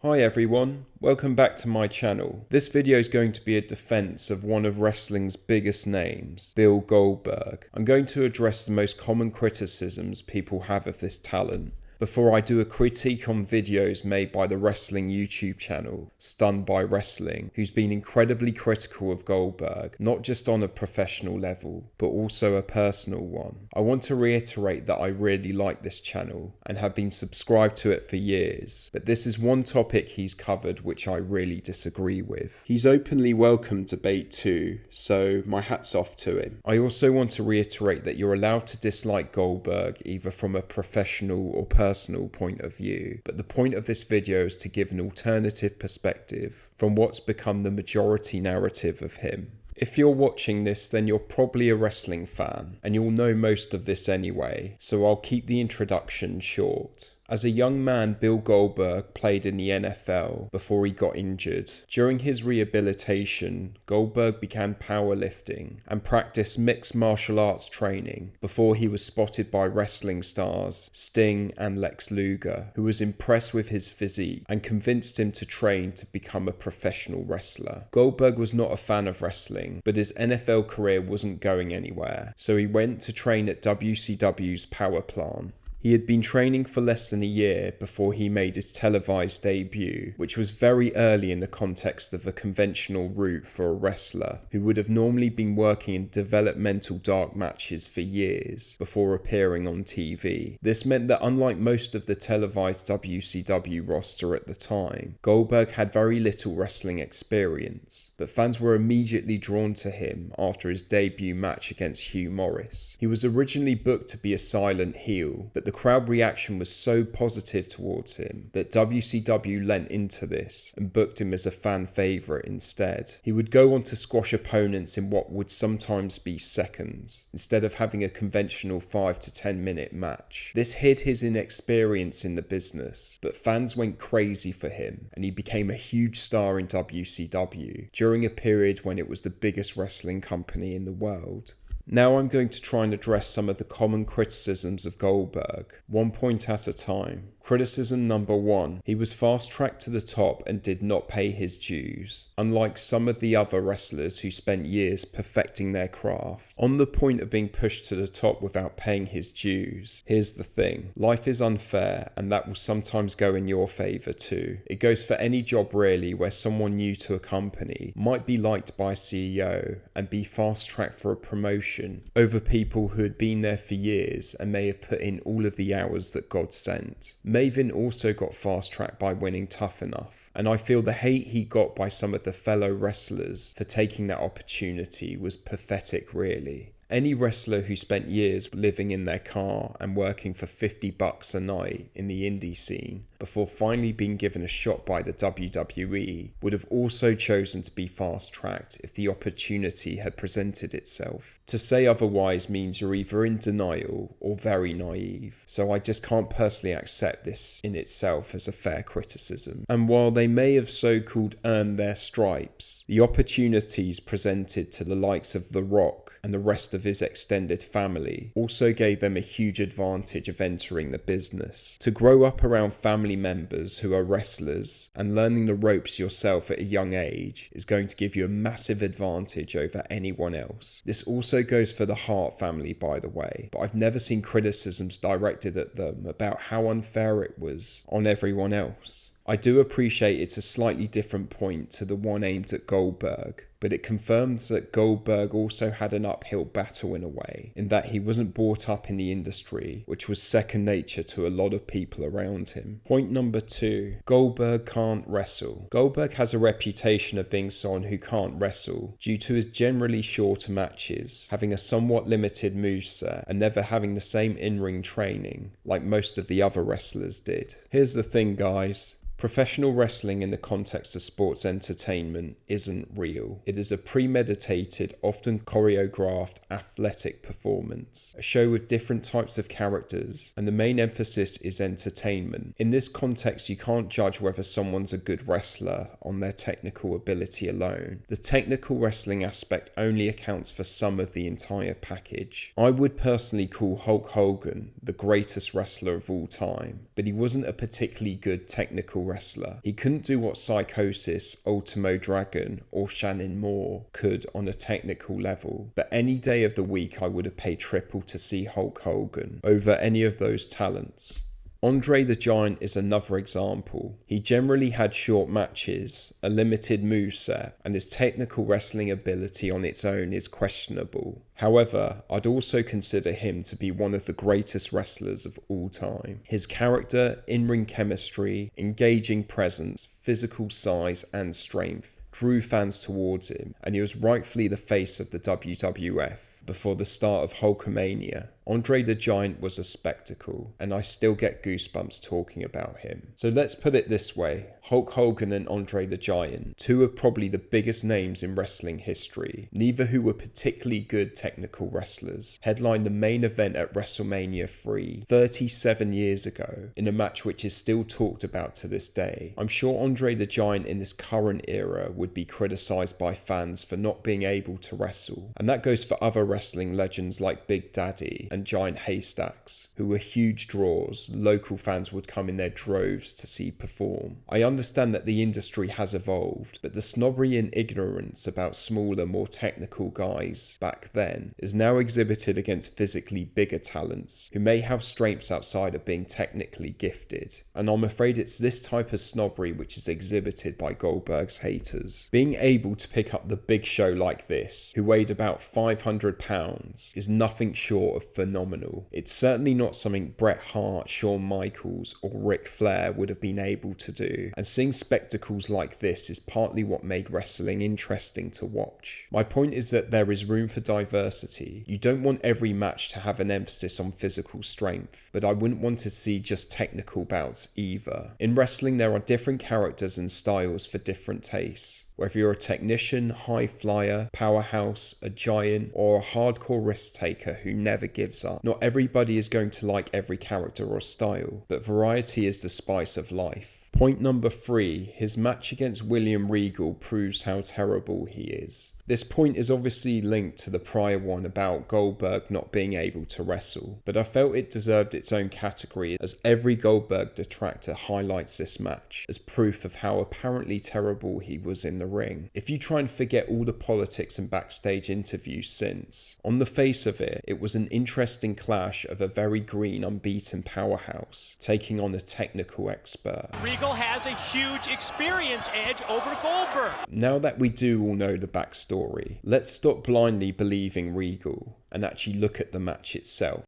Hi everyone, welcome back to my channel. This video is going to be a defense of one of wrestling's biggest names, Bill Goldberg. I'm going to address the most common criticisms people have of this talent before I do a critique on videos made by the wrestling YouTube channel, StunnedbyWrestling, who's been incredibly critical of Goldberg, not just on a professional level, but also a personal one. I want to reiterate that I really like this channel and have been subscribed to it for years, but this is one topic he's covered which I really disagree with. He's openly welcomed debate too, so my hat's off to him. I also want to reiterate that you're allowed to dislike Goldberg either from a professional or personal point of view, but the point of this video is to give an alternative perspective from what's become the majority narrative of him. If you're watching this, then you're probably a wrestling fan, and you'll know most of this anyway, so I'll keep the introduction short. As a young man, Bill Goldberg played in the NFL before he got injured. During his rehabilitation, Goldberg began powerlifting and practiced mixed martial arts training before he was spotted by wrestling stars Sting and Lex Luger, who was impressed with his physique and convinced him to train to become a professional wrestler. Goldberg was not a fan of wrestling, but his NFL career wasn't going anywhere, so he went to train at WCW's power plant. He had been training for less than a year before he made his televised debut, which was very early in the context of a conventional route for a wrestler who would have normally been working in developmental dark matches for years before appearing on TV. This meant that unlike most of the televised WCW roster at the time, Goldberg had very little wrestling experience, but fans were immediately drawn to him after his debut match against Hugh Morris. He was originally booked to be a silent heel, but the crowd reaction was so positive towards him that WCW lent into this and booked him as a fan favourite instead. He would go on to squash opponents in what would sometimes be seconds, instead of having a conventional 5 to 10 minute match. This hid his inexperience in the business, but fans went crazy for him and he became a huge star in WCW during a period when it was the biggest wrestling company in the world. Now I'm going to try and address some of the common criticisms of Goldberg, one point at a time. Criticism number 1, he was fast-tracked to the top and did not pay his dues, unlike some of the other wrestlers who spent years perfecting their craft. On the point of being pushed to the top without paying his dues, here's the thing, life is unfair and that will sometimes go in your favour too. It goes for any job really where someone new to a company might be liked by a CEO and be fast-tracked for a promotion over people who had been there for years and may have put in all of the hours that God sent. Maven also got fast-tracked by winning Tough Enough, and I feel the hate he got by some of the fellow wrestlers for taking that opportunity was pathetic really. Any wrestler who spent years living in their car and working for $50 a night in the indie scene before finally being given a shot by the WWE would have also chosen to be fast-tracked if the opportunity had presented itself. To say otherwise means you're either in denial or very naive, so I just can't personally accept this in itself as a fair criticism. And while they may have so-called earned their stripes, the opportunities presented to the likes of The Rock and the rest of his extended family also gave them a huge advantage of entering the business. To grow up around family members who are wrestlers and learning the ropes yourself at a young age is going to give you a massive advantage over anyone else. This also goes for the Hart family, by the way, but I've never seen criticisms directed at them about how unfair it was on everyone else. I do appreciate it's a slightly different point to the one aimed at Goldberg, but it confirms that Goldberg also had an uphill battle in a way, in that he wasn't brought up in the industry, which was second nature to a lot of people around him. Point number 2, Goldberg can't wrestle. Goldberg has a reputation of being someone who can't wrestle due to his generally shorter matches, having a somewhat limited moveset, and never having the same in-ring training like most of the other wrestlers did. Here's the thing, guys. Professional wrestling in the context of sports entertainment isn't real. It is a premeditated, often choreographed athletic performance, a show with different types of characters, and the main emphasis is entertainment. In this context, you can't judge whether someone's a good wrestler on their technical ability alone. The technical wrestling aspect only accounts for some of the entire package. I would personally call Hulk Hogan the greatest wrestler of all time, but he wasn't a particularly good technical wrestler. He couldn't do what Psychosis, Ultimo Dragon, or Shannon Moore could on a technical level, but any day of the week I would have paid triple to see Hulk Hogan over any of those talents. Andre the Giant is another example. He generally had short matches, a limited moveset, and his technical wrestling ability on its own is questionable. However, I'd also consider him to be one of the greatest wrestlers of all time. His character, in-ring chemistry, engaging presence, physical size, and strength drew fans towards him, and he was rightfully the face of the WWF before the start of Hulkamania. Andre the Giant was a spectacle, and I still get goosebumps talking about him. So let's put it this way, Hulk Hogan and Andre the Giant, two of probably the biggest names in wrestling history, neither who were particularly good technical wrestlers, headlined the main event at WrestleMania 3, 37 years ago, in a match which is still talked about to this day. I'm sure Andre the Giant in this current era would be criticised by fans for not being able to wrestle, and that goes for other wrestling legends like Big Daddy and Giant Haystacks, who were huge draws. Local fans would come in their droves to see perform. I understand that the industry has evolved, but the snobbery and ignorance about smaller, more technical guys back then is now exhibited against physically bigger talents who may have strengths outside of being technically gifted. And I'm afraid it's this type of snobbery which is exhibited by Goldberg's haters. Being able to pick up the Big Show like this, who weighed about 500 pounds, is nothing short of phenomenal. It's certainly not something Bret Hart, Shawn Michaels, or Ric Flair would have been able to do, and seeing spectacles like this is partly what made wrestling interesting to watch. My point is that there is room for diversity. You don't want every match to have an emphasis on physical strength, but I wouldn't want to see just technical bouts either. In wrestling, there are different characters and styles for different tastes. Whether you're a technician, high flyer, powerhouse, a giant, or a hardcore risk taker who never gives up, not everybody is going to like every character or style, but variety is the spice of life. Point number 3, his match against William Regal proves how terrible he is. This point is obviously linked to the prior one about Goldberg not being able to wrestle, but I felt it deserved its own category as every Goldberg detractor highlights this match as proof of how apparently terrible he was in the ring. If you try and forget all the politics and backstage interviews since, on the face of it, it was an interesting clash of a very green, unbeaten powerhouse taking on a technical expert. Regal has a huge experience edge over Goldberg. Now that we do all know the backstory, let's stop blindly believing Regal and actually look at the match itself.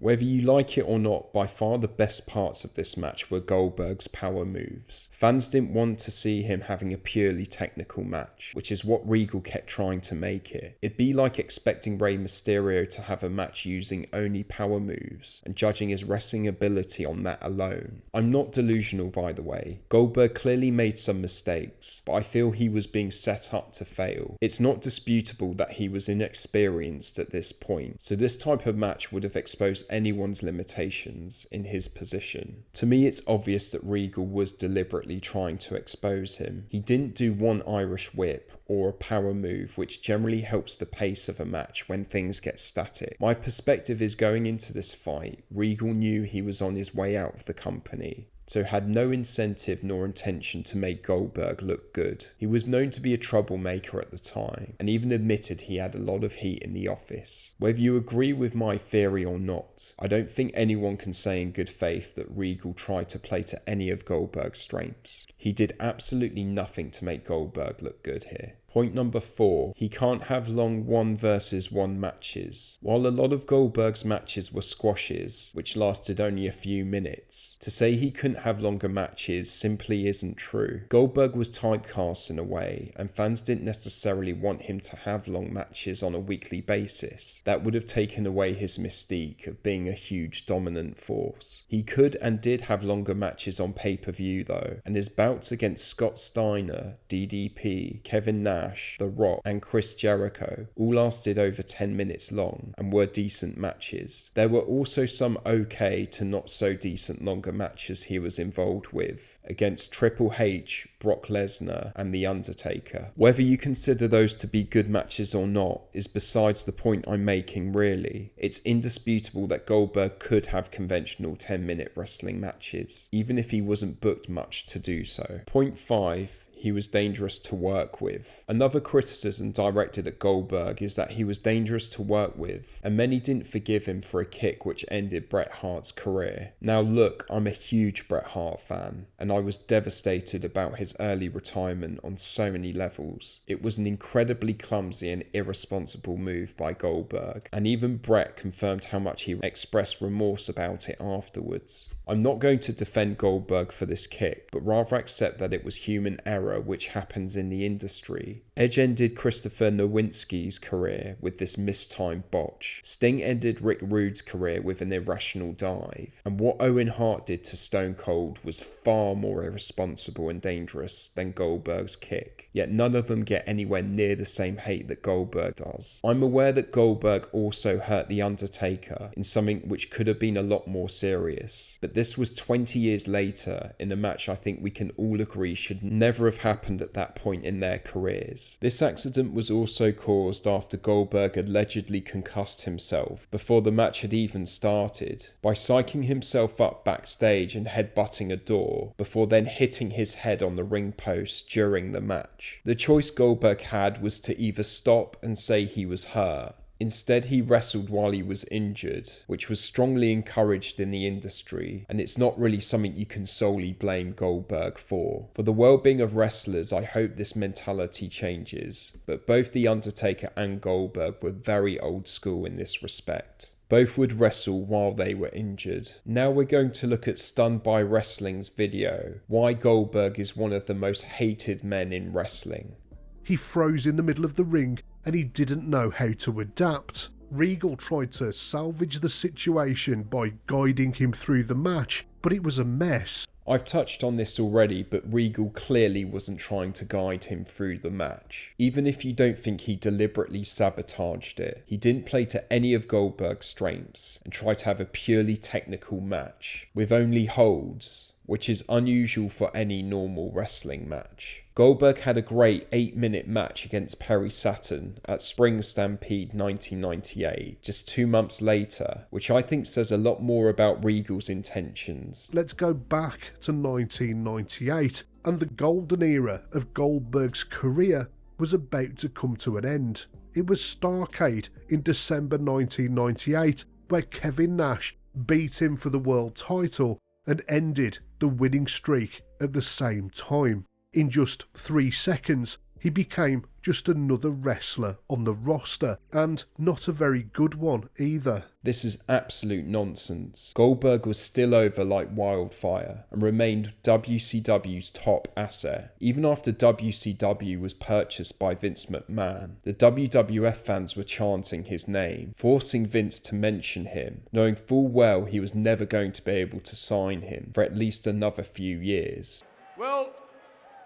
Whether you like it or not, by far the best parts of this match were Goldberg's power moves. Fans didn't want to see him having a purely technical match, which is what Regal kept trying to make it. It'd be like expecting Rey Mysterio to have a match using only power moves and judging his wrestling ability on that alone. I'm not delusional, by the way. Goldberg clearly made some mistakes, but I feel he was being set up to fail. It's not disputable that he was inexperienced at this point, so this type of match would have exposed anyone's limitations in his position. To me, it's obvious that Regal was deliberately trying to expose him. He didn't do one Irish whip or a power move, which generally helps the pace of a match when things get static. My perspective is, going into this fight, Regal knew he was on his way out of the company, so had no incentive nor intention to make Goldberg look good. He was known to be a troublemaker at the time, and even admitted he had a lot of heat in the office. Whether you agree with my theory or not, I don't think anyone can say in good faith that Regal tried to play to any of Goldberg's strengths. He did absolutely nothing to make Goldberg look good here. Point number 4, he can't have long 1-versus-1 matches. While a lot of Goldberg's matches were squashes, which lasted only a few minutes, to say he couldn't have longer matches simply isn't true. Goldberg was typecast in a way, and fans didn't necessarily want him to have long matches on a weekly basis. That would have taken away his mystique of being a huge dominant force. He could and did have longer matches on pay-per-view though, and his bouts against Scott Steiner, DDP, Kevin Nash, The Rock and Chris Jericho all lasted over 10 minutes long and were decent matches. There were also some okay to not so decent longer matches he was involved with against Triple H, Brock Lesnar and The Undertaker. Whether you consider those to be good matches or not is besides the point I'm making really. It's indisputable that Goldberg could have conventional 10-minute wrestling matches, even if he wasn't booked much to do so. Point 5. He was dangerous to work with. Another criticism directed at Goldberg is that he was dangerous to work with, and many didn't forgive him for a kick which ended Bret Hart's career. Now look, I'm a huge Bret Hart fan, and I was devastated about his early retirement on so many levels. It was an incredibly clumsy and irresponsible move by Goldberg, and even Bret confirmed how much he expressed remorse about it afterwards. I'm not going to defend Goldberg for this kick, but rather accept that it was human error which happens in the industry. Edge ended Christopher Nowinski's career with this mistimed botch. Sting ended Rick Rude's career with an irrational dive. And what Owen Hart did to Stone Cold was far more irresponsible and dangerous than Goldberg's kick. Yet none of them get anywhere near the same hate that Goldberg does. I'm aware that Goldberg also hurt The Undertaker in something which could have been a lot more serious. But this was 20 years later in a match I think we can all agree should never have happened at that point in their careers. This accident was also caused after Goldberg allegedly concussed himself before the match had even started by psyching himself up backstage and headbutting a door before then hitting his head on the ring post during the match. The choice Goldberg had was to either stop and say he was hurt. Instead, he wrestled while he was injured, which was strongly encouraged in the industry, and it's not really something you can solely blame Goldberg for. For the well-being of wrestlers, I hope this mentality changes, but both The Undertaker and Goldberg were very old school in this respect. Both would wrestle while they were injured. Now we're going to look at Stunned by Wrestling's video, Why Goldberg is One of the Most Hated Men in Wrestling. He froze in the middle of the ring and he didn't know how to adapt. Regal tried to salvage the situation by guiding him through the match, but it was a mess. I've touched on this already, but Regal clearly wasn't trying to guide him through the match. Even if you don't think he deliberately sabotaged it, he didn't play to any of Goldberg's strengths and tried to have a purely technical match with only holds, which is unusual for any normal wrestling match. Goldberg had a great 8-minute match against Perry Saturn at Spring Stampede 1998, just 2 months later, which I think says a lot more about Regal's intentions. Let's go back to 1998, and the golden era of Goldberg's career was about to come to an end. It was Starrcade in December 1998, where Kevin Nash beat him for the world title and ended the winning streak at the same time. In just 3 seconds, he became just another wrestler on the roster, and not a very good one either. This is absolute nonsense. Goldberg was still over like wildfire and remained WCW's top asset. Even after WCW was purchased by Vince McMahon, the WWF fans were chanting his name, forcing Vince to mention him, knowing full well he was never going to be able to sign him for at least another few years. Well,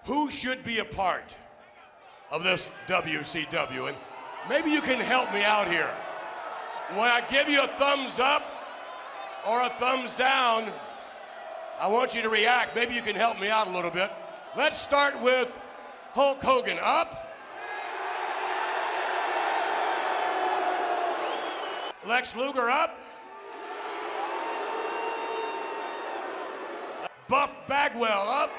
who should be a part of this WCW? And maybe you can help me out here. When I give you a thumbs up, or a thumbs down. I want you to react. Maybe you can help me out a little bit. Let's start with Hulk Hogan. Up. Lex Luger up. Buff Bagwell up.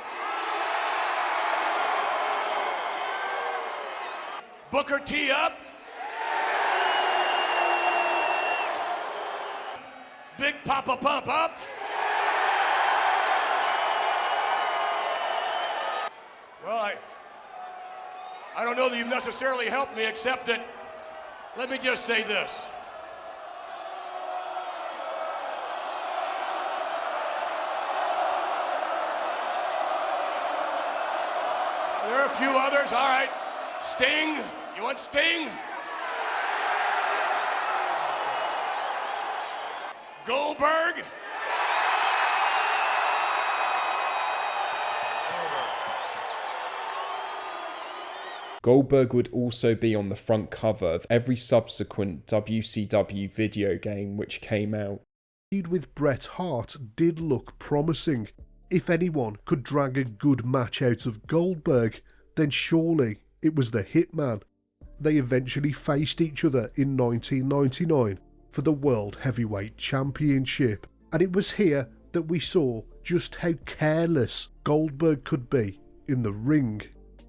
Booker T up. Big Papa Pump up. Well, I don't know that you've necessarily helped me, except that, let me just say this. There are a few others. All right. Sting. You want Sting? Goldberg. Goldberg would also be on the front cover of every subsequent WCW video game which came out. With Bret Hart did look promising. If anyone could drag a good match out of Goldberg, then surely it was the Hitman. They eventually faced each other in 1999 for the World Heavyweight Championship, and it was here that we saw just how careless Goldberg could be in the ring.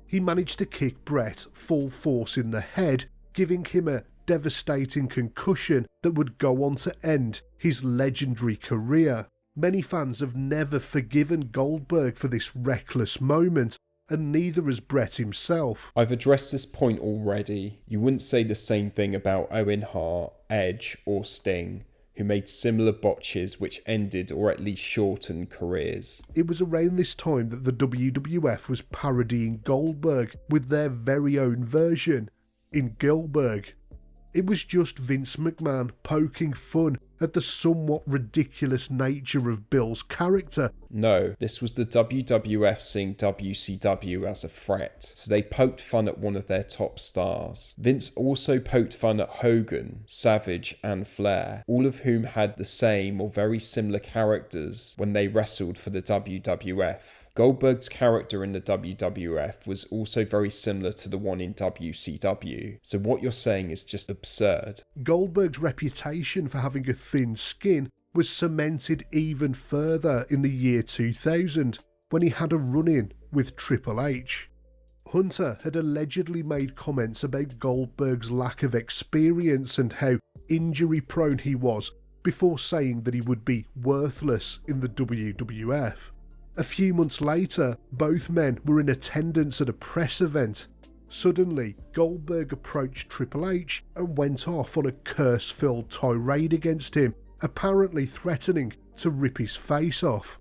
He managed to kick Bret full force in the head, giving him a devastating concussion that would go on to end his legendary career. Many fans have never forgiven Goldberg for this reckless moment, and neither has Bret himself. I've addressed this point already. You wouldn't say the same thing about Owen Hart, Edge or Sting, who made similar botches which ended or at least shortened careers. It was around this time that the WWF was parodying Goldberg with their very own version, in Goldberg. It was just Vince McMahon poking fun at the somewhat ridiculous nature of Bill's character. No, this was the WWF seeing WCW as a threat, so they poked fun at one of their top stars. Vince also poked fun at Hogan, Savage and Flair, all of whom had the same or very similar characters when they wrestled for the WWF. Goldberg's character in the WWF was also very similar to the one in WCW, so what you're saying is just absurd. Goldberg's reputation for having a thin skin was cemented even further in the year 2000 when he had a run-in with Triple H. Hunter had allegedly made comments about Goldberg's lack of experience and how injury-prone he was before saying that he would be worthless in the WWF. A few months later, both men were in attendance at a press event. Suddenly, Goldberg approached Triple H and went off on a curse-filled tirade against him, apparently threatening to rip his face off.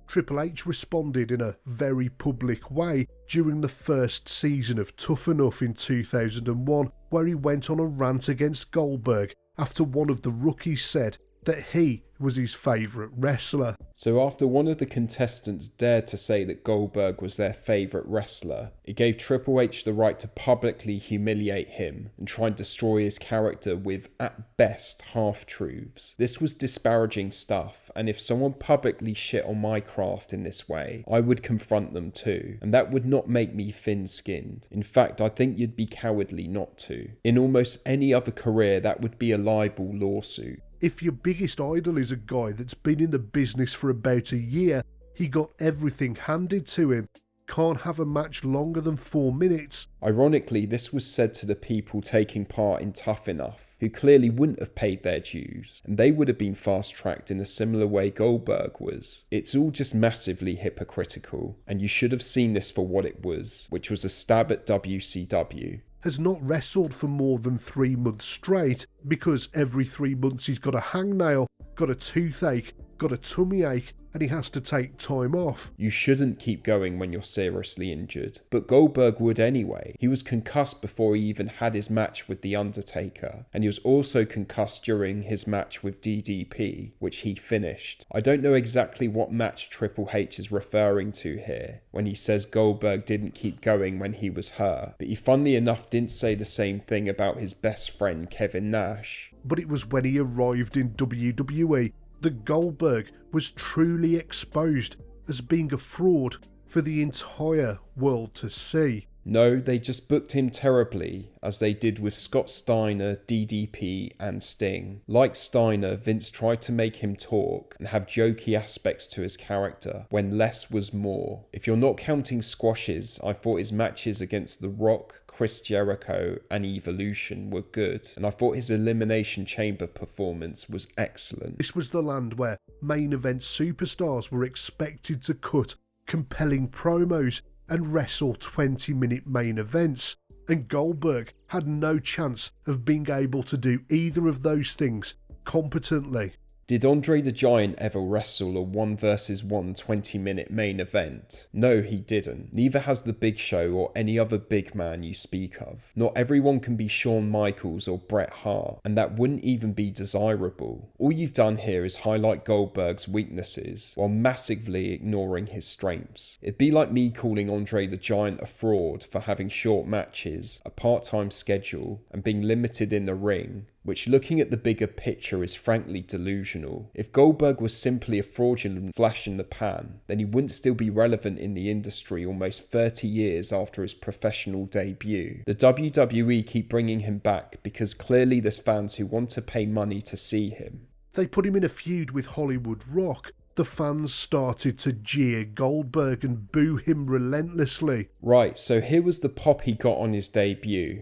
Triple H responded in a very public way during the first season of Tough Enough in 2001, where he went on a rant against Goldberg after one of the rookies said that he was his favourite wrestler. So after one of the contestants dared to say that Goldberg was their favourite wrestler, it gave Triple H the right to publicly humiliate him and try and destroy his character with, at best, half-truths. This was disparaging stuff, and if someone publicly shit on my craft in this way, I would confront them too, and that would not make me thin-skinned. In fact, I think you'd be cowardly not to. In almost any other career, that would be a libel lawsuit. If your biggest idol is a guy that's been in the business for about a year, he got everything handed to him, can't have a match longer than 4 minutes. Ironically, this was said to the people taking part in Tough Enough, who clearly wouldn't have paid their dues, and they would have been fast-tracked in a similar way Goldberg was. It's all just massively hypocritical, and you should have seen this for what it was, which was a stab at WCW. Has not wrestled for more than 3 months straight because every 3 months he's got a hangnail, got a toothache, got a tummy ache, and he has to take time off. You shouldn't keep going when you're seriously injured, but Goldberg would anyway. He was concussed before he even had his match with The Undertaker, and he was also concussed during his match with DDP, which he finished. I don't know exactly what match Triple H is referring to here when he says Goldberg didn't keep going when he was hurt, but he funnily enough didn't say the same thing about his best friend Kevin Nash. But it was when he arrived in WWE that Goldberg was truly exposed as being a fraud for the entire world to see. No, they just booked him terribly, as they did with Scott Steiner, DDP and Sting. Like Steiner, Vince tried to make him talk and have jokey aspects to his character, when less was more. If you're not counting squashes, I thought his matches against The Rock, Chris Jericho and Evolution were good, and I thought his Elimination Chamber performance was excellent. This was the land where main event superstars were expected to cut compelling promos and wrestle 20-minute main events, and Goldberg had no chance of being able to do either of those things competently. Did Andre the Giant ever wrestle a 1 vs 1 20-minute main event? No, he didn't. Neither has The Big Show or any other big man you speak of. Not everyone can be Shawn Michaels or Bret Hart, and that wouldn't even be desirable. All you've done here is highlight Goldberg's weaknesses, while massively ignoring his strengths. It'd be like me calling Andre the Giant a fraud for having short matches, a part-time schedule, and being limited in the ring, which, looking at the bigger picture, is frankly delusional. If Goldberg was simply a fraudulent flash in the pan, then he wouldn't still be relevant in the industry almost 30 years after his professional debut. The WWE keep bringing him back because clearly there's fans who want to pay money to see him. They put him in a feud with Hollywood Rock. The fans started to jeer Goldberg and boo him relentlessly. Right, so here was the pop he got on his debut.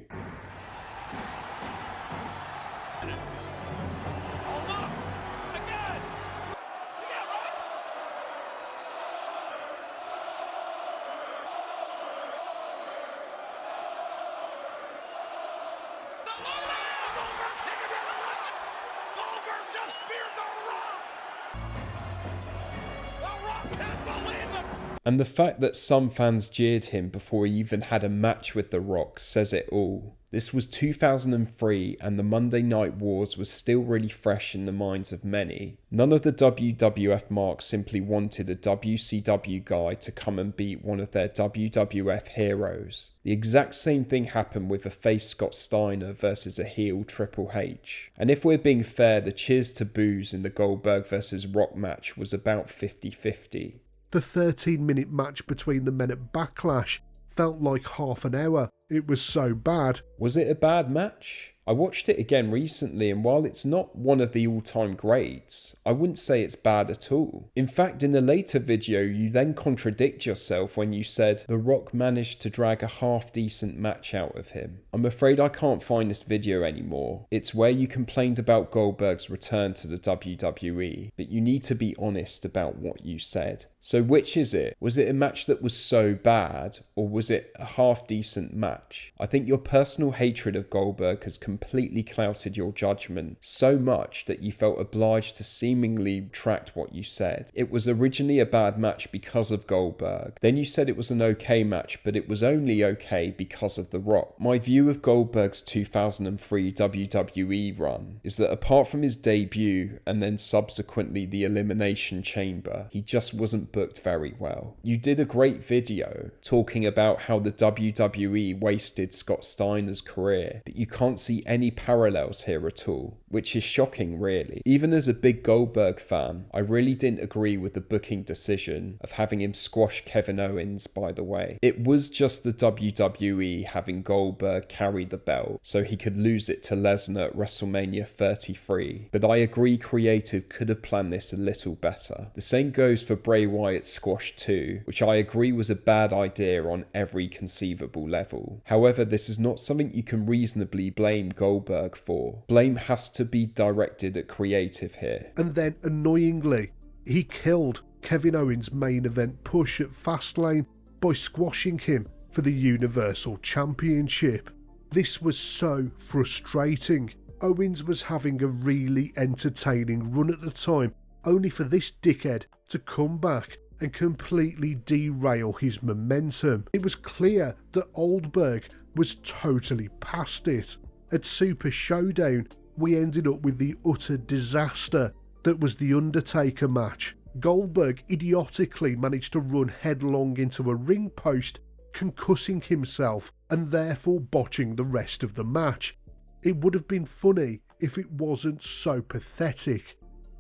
And the fact that some fans jeered him before he even had a match with The Rock says it all. This was 2003 and the Monday Night Wars was still really fresh in the minds of many. None of the WWF marks simply wanted a WCW guy to come and beat one of their WWF heroes. The exact same thing happened with a face Scott Steiner versus a heel Triple H. And if we're being fair, the cheers to boos in the Goldberg versus Rock match was about 50-50. The 13-minute match between the men at Backlash felt like half an hour. It was so bad. Was it a bad match? I watched it again recently, and while it's not one of the all-time greats, I wouldn't say it's bad at all. In fact, in a later video, you then contradict yourself when you said The Rock managed to drag a half-decent match out of him. I'm afraid I can't find this video anymore. It's where you complained about Goldberg's return to the WWE, but you need to be honest about what you said. So which is it? Was it a match that was so bad, or was it a half-decent match? I think your personal hatred of Goldberg has completely clouded your judgment so much that you felt obliged to seemingly retract what you said. It was originally a bad match because of Goldberg. Then you said it was an okay match, but it was only okay because of The Rock. My view of Goldberg's 2003 WWE run is that apart from his debut and then subsequently the Elimination Chamber, he just wasn't booked very well. You did a great video talking about how the WWE wasted Scott Steiner's career, but you can't see any parallels here at all, which is shocking really. Even as a big Goldberg fan, I really didn't agree with the booking decision of having him squash Kevin Owens, by the way. It was just the WWE having Goldberg carry the belt so he could lose it to Lesnar at WrestleMania 33, but I agree creative could have planned this a little better. The same goes for Bray Wyatt's squash too, which I agree was a bad idea on every conceivable level. However, this is not something you can reasonably blame Goldberg for. Blame has to be directed at creative here. And then, annoyingly, he killed Kevin Owens' main event push at Fastlane by squashing him for the Universal Championship. This was so frustrating. Owens was having a really entertaining run at the time, only for this dickhead to come back and completely derail his momentum. It was clear that Goldberg was totally past it. At Super Showdown, we ended up with the utter disaster that was the Undertaker match. Goldberg idiotically managed to run headlong into a ring post, concussing himself and therefore botching the rest of the match. It would have been funny if it wasn't so pathetic.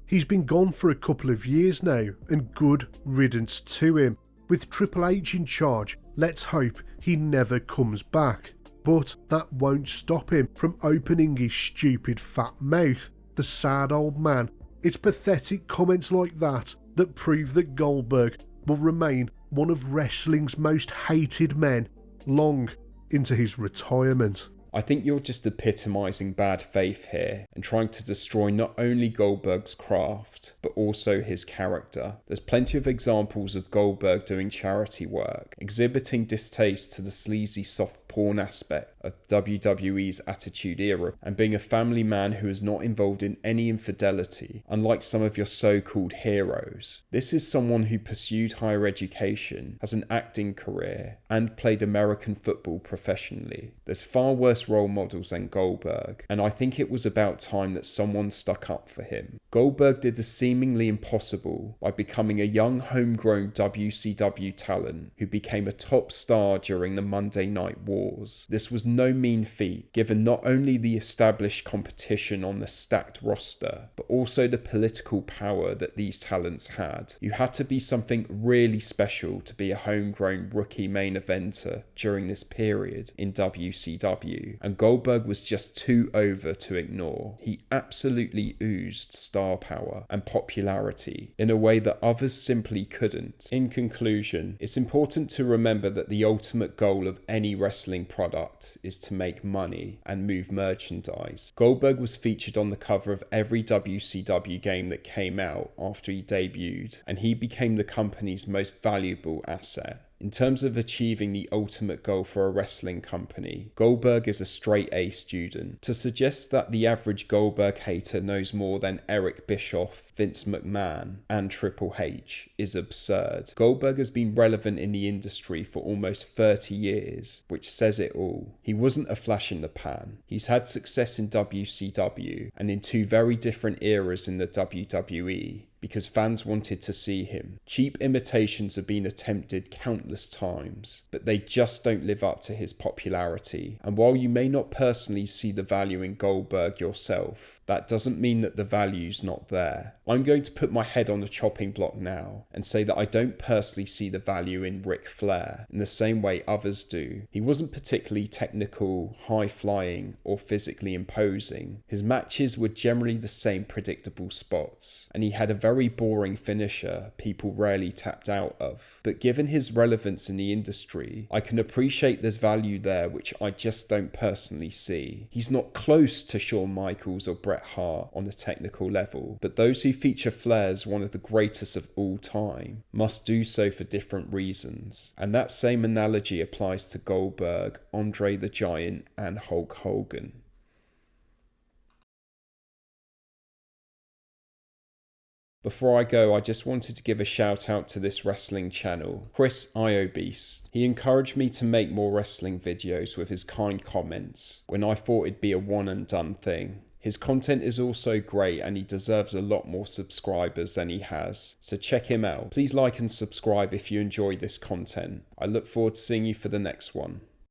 He's been gone for a couple of years now, and good riddance to him. With Triple H in charge, let's hope he never comes back. But that won't stop him from opening his stupid fat mouth. The sad old man. It's pathetic comments like that that prove that Goldberg will remain one of wrestling's most hated men long into his retirement. I think you're just epitomising bad faith here and trying to destroy not only Goldberg's craft, but also his character. There's plenty of examples of Goldberg doing charity work, exhibiting distaste to the sleazy soft porn aspect of WWE's Attitude Era, and being a family man who is not involved in any infidelity, unlike some of your so-called heroes. This is someone who pursued higher education, has an acting career, and played American football professionally. There's far worse role models than Goldberg, and I think it was about time that someone stuck up for him. Goldberg did the seemingly impossible by becoming a young homegrown WCW talent who became a top star during the Monday Night Wars. This was no mean feat, given not only the established competition on the stacked roster, but also the political power that these talents had. You had to be something really special to be a homegrown rookie main eventer during this period in WCW, and Goldberg was just too over to ignore. He absolutely oozed star power and popularity in a way that others simply couldn't. In conclusion, it's important to remember that the ultimate goal of any wrestling product is to make money and move merchandise. Goldberg was featured on the cover of every WCW game that came out after he debuted, and he became the company's most valuable asset. In terms of achieving the ultimate goal for a wrestling company, Goldberg is a straight A student. To suggest that the average Goldberg hater knows more than Eric Bischoff, Vince McMahon, and Triple H is absurd. Goldberg has been relevant in the industry for almost 30 years, which says it all. He wasn't a flash in the pan. He's had success in WCW and in two very different eras in the WWE, because fans wanted to see him. Cheap imitations have been attempted countless times, but they just don't live up to his popularity. And while you may not personally see the value in Goldberg yourself, that doesn't mean that the value's not there. I'm going to put my head on the chopping block now and say that I don't personally see the value in Ric Flair in the same way others do. He wasn't particularly technical, high-flying, or physically imposing. His matches were generally the same predictable spots, and he had a very boring finisher people rarely tapped out of. But given his relevance in the industry, I can appreciate there's value there which I just don't personally see. He's not close to Shawn Michaels or Bret Hart on a technical level, but those who feature Flair as one of the greatest of all time must do so for different reasons. And that same analogy applies to Goldberg, Andre the Giant, and Hulk Hogan. Before I go, I just wanted to give a shout out to this wrestling channel, Chris iobeast. He encouraged me to make more wrestling videos with his kind comments when I thought it'd be a one and done thing. His content is also great and he deserves a lot more subscribers than he has, so check him out. Please like and subscribe if you enjoy this content. I look forward to seeing you for the next one.